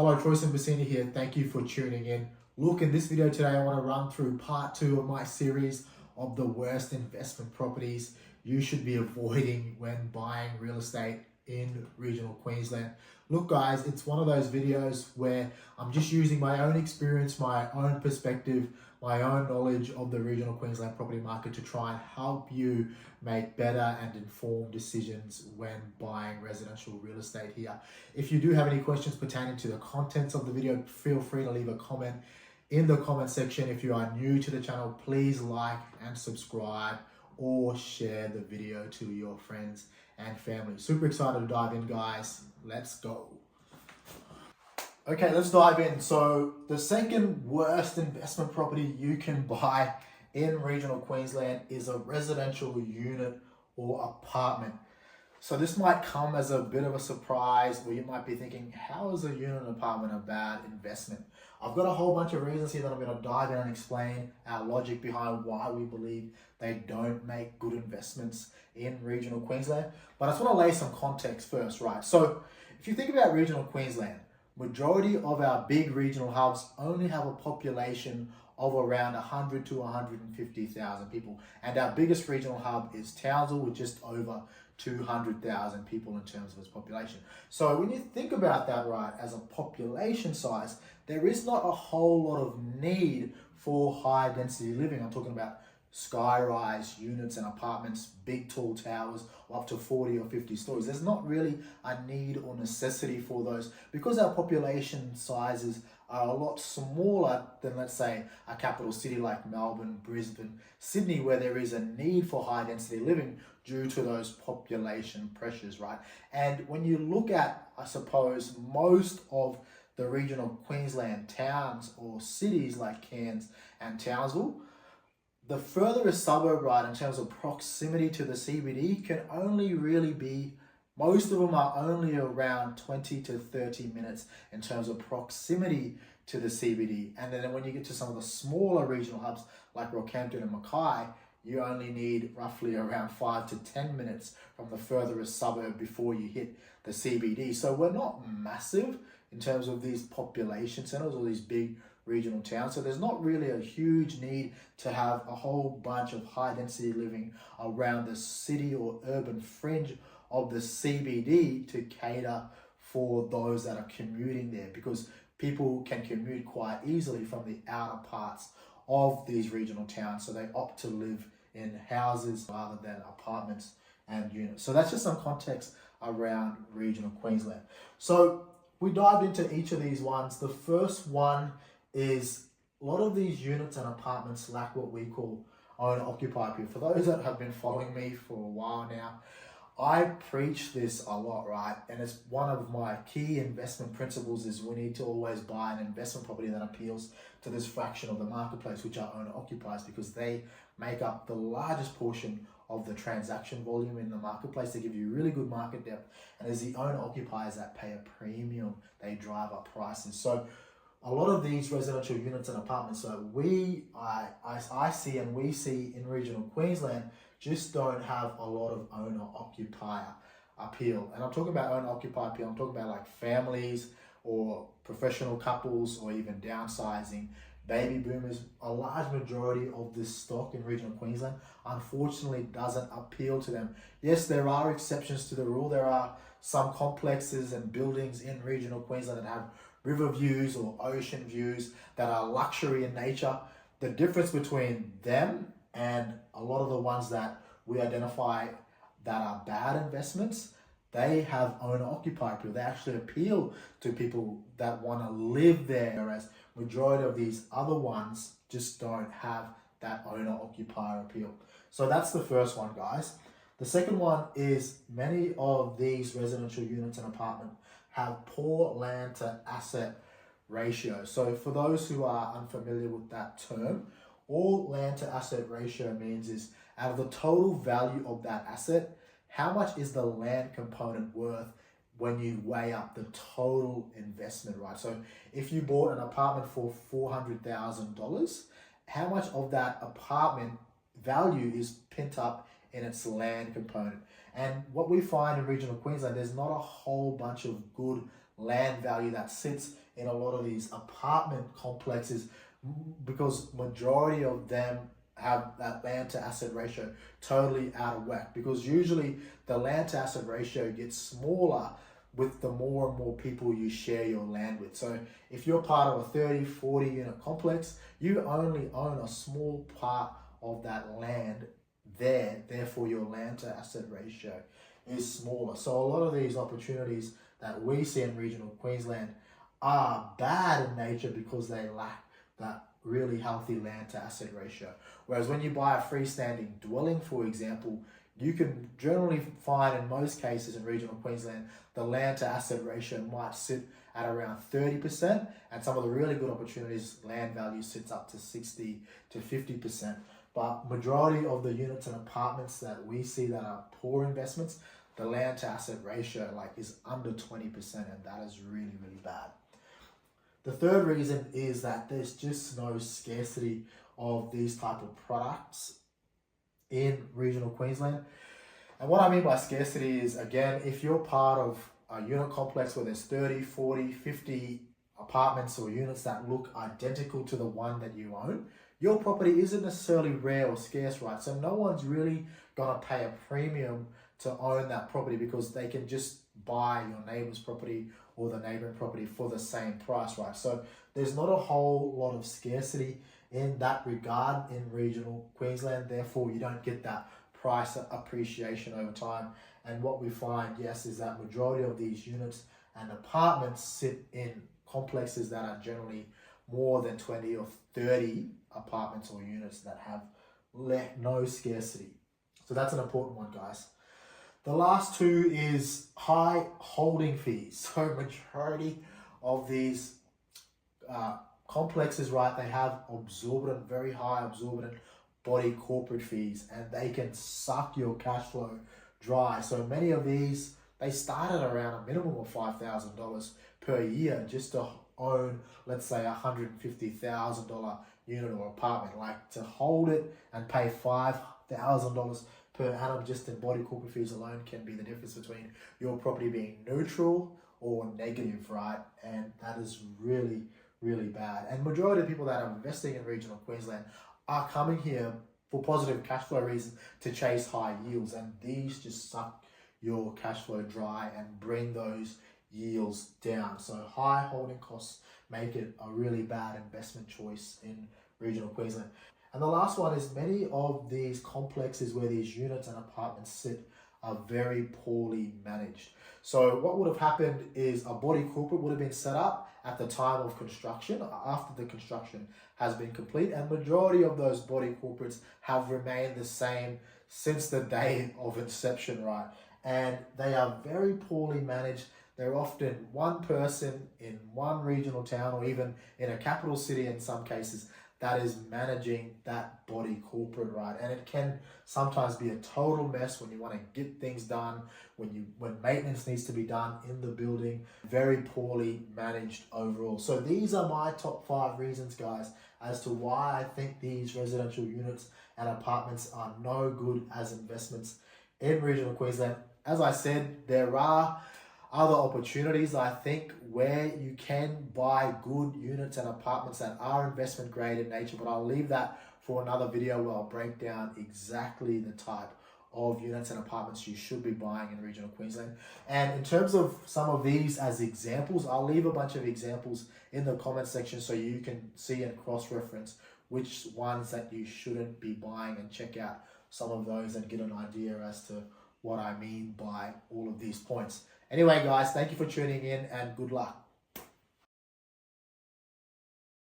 Hello, Troy and Bassini here. Thank you for tuning in. Look, in this video today, I want to run through part 2 of my series of the worst investment properties you should be avoiding when buying real estate in regional Queensland. Look guys, it's one of those videos where I'm just using my own experience, my own perspective, my own knowledge of the regional Queensland property market to try and help you make better and informed decisions when buying residential real estate here. If you do have any questions pertaining to the contents of the video, feel free to leave a comment in the comment section. If you are new to the channel, please like and subscribe or share the video to your friends and family. Super excited to dive in, guys. Let's go. Okay, let's dive in. So the second worst investment property you can buy in regional Queensland is a residential unit or apartment. So this might come as a bit of a surprise, or you might be thinking, how is a unit or apartment a bad investment? I've got a whole bunch of reasons here that I'm going to dive in and explain our logic behind why we believe they don't make good investments in regional Queensland. But I just want to lay some context first, right? So if you think about regional Queensland, majority of our big regional hubs only have a population of around 100 to 150,000 people. And our biggest regional hub is Townsville with just over 200,000 people in terms of its population. So when you think about that, right, as a population size, there is not a whole lot of need for high density living. I'm talking about sky-rise units and apartments, big tall towers up to 40 or 50 stories. There's not really a need or necessity for those because our population sizes are a lot smaller than, let's say, a capital city like Melbourne, Brisbane, Sydney, where there is a need for high density living due to those population pressures, right? And when you look at, I suppose, most of the regional Queensland towns or cities like Cairns and Townsville, the furthest suburb, right, in terms of proximity to the CBD can only really be, most of them are only around 20 to 30 minutes in terms of proximity to the CBD. And then when you get to some of the smaller regional hubs like Rockhampton and Mackay, you only need roughly around 5 to 10 minutes from the furthest suburb before you hit the CBD. So we're not massive in terms of these population centers or these big regional towns. So there's not really a huge need to have a whole bunch of high density living around the city or urban fringe of the CBD to cater for those that are commuting there, because people can commute quite easily from the outer parts of these regional towns. So they opt to live in houses rather than apartments and units. So that's just some context around regional Queensland. So we dived into each of these ones. The first one is a lot of these units and apartments lack what we call owner-occupier period. For those that have been following me for a while now, I preach this a lot, right? And it's one of my key investment principles is we need to always buy an investment property that appeals to this fraction of the marketplace, which are owner-occupiers, because they make up the largest portion of the transaction volume in the marketplace. They give you really good market depth, and as the owner-occupiers that pay a premium, they drive up prices. So a lot of these residential units and apartments that I see and we see in regional Queensland just don't have a lot of owner-occupier appeal. And I'm talking about owner-occupier appeal, I'm talking about like families or professional couples or even downsizing, baby boomers. A large majority of this stock in regional Queensland unfortunately doesn't appeal to them. Yes, there are exceptions to the rule. There are some complexes and buildings in regional Queensland that have river views or ocean views that are luxury in nature. The difference between them and a lot of the ones that we identify that are bad investments, they have owner-occupier appeal. They actually appeal to people that want to live there, whereas majority of these other ones just don't have that owner-occupier appeal. So that's the first one, guys. The second one is many of these residential units and apartments have poor land to asset ratio. So for those who are unfamiliar with that term, all land to asset ratio means is out of the total value of that asset, how much is the land component worth when you weigh up the total investment, right? So if you bought an apartment for $400,000, how much of that apartment value is pent up in its land component? And what we find in regional Queensland, there's not a whole bunch of good land value that sits in a lot of these apartment complexes, because majority of them have that land to asset ratio totally out of whack, because usually the land to asset ratio gets smaller with the more and more people you share your land with. So if you're part of a 30-40 unit complex, you only own a small part of that land there, therefore your land to asset ratio is smaller. So a lot of these opportunities that we see in regional Queensland are bad in nature because they lack that really healthy land to asset ratio. Whereas when you buy a freestanding dwelling, for example, you can generally find in most cases in regional Queensland, the land to asset ratio might sit at around 30%, and some of the really good opportunities, land value sits up to 60 to 50%. But majority of the units and apartments that we see that are poor investments, the land to asset ratio is under 20%, and that is really, really bad. The third reason is that there's just no scarcity of these type of products in regional Queensland. And what I mean by scarcity is, again, if you're part of a unit complex where there's 30, 40, 50 apartments or units that look identical to the one that you own, your property isn't necessarily rare or scarce, right? So no one's really gonna pay a premium to own that property because they can just buy your neighbor's property or the neighboring property for the same price, right? So there's not a whole lot of scarcity in that regard in regional Queensland. Therefore, you don't get that price appreciation over time. And what we find, yes, is that majority of these units and apartments sit in complexes that are generally more than 20 or 30 apartments or units that have no scarcity. So that's an important one, guys. The last two is high holding fees. So majority of these complexes, right, they have absorbent, very high absorbent body corporate fees, and they can suck your cash flow dry. So many of these, they started around a minimum of $5,000 per year just to own, let's say, $150,000 unit or apartment. To hold it and pay $5,000 per annum just in body corporate fees alone can be the difference between your property being neutral or negative, right? And that is really, really bad. And majority of people that are investing in regional Queensland are coming here for positive cash flow reasons to chase high yields, and these just suck your cash flow dry and bring those yields down. So high holding costs make it a really bad investment choice in regional Queensland. And the last one is many of these complexes where these units and apartments sit are very poorly managed. So what would have happened is a body corporate would have been set up at the time of construction, after the construction has been complete, and majority of those body corporates have remained the same since the day of inception, right? And they are very poorly managed. They're often one person in one regional town or even in a capital city in some cases that is managing that body corporate, right? And it can sometimes be a total mess when you want to get things done, when maintenance needs to be done in the building. Very poorly managed overall. So these are my top 5 reasons, guys, as to why I think these residential units and apartments are no good as investments in regional Queensland. As I said, there are other opportunities, I think, where you can buy good units and apartments that are investment grade in nature, but I'll leave that for another video where I'll break down exactly the type of units and apartments you should be buying in regional Queensland. And in terms of some of these as examples, I'll leave a bunch of examples in the comment section so you can see and cross-reference which ones that you shouldn't be buying, and check out some of those and get an idea as to what I mean by all of these points. Anyway, guys, thank you for tuning in and good luck.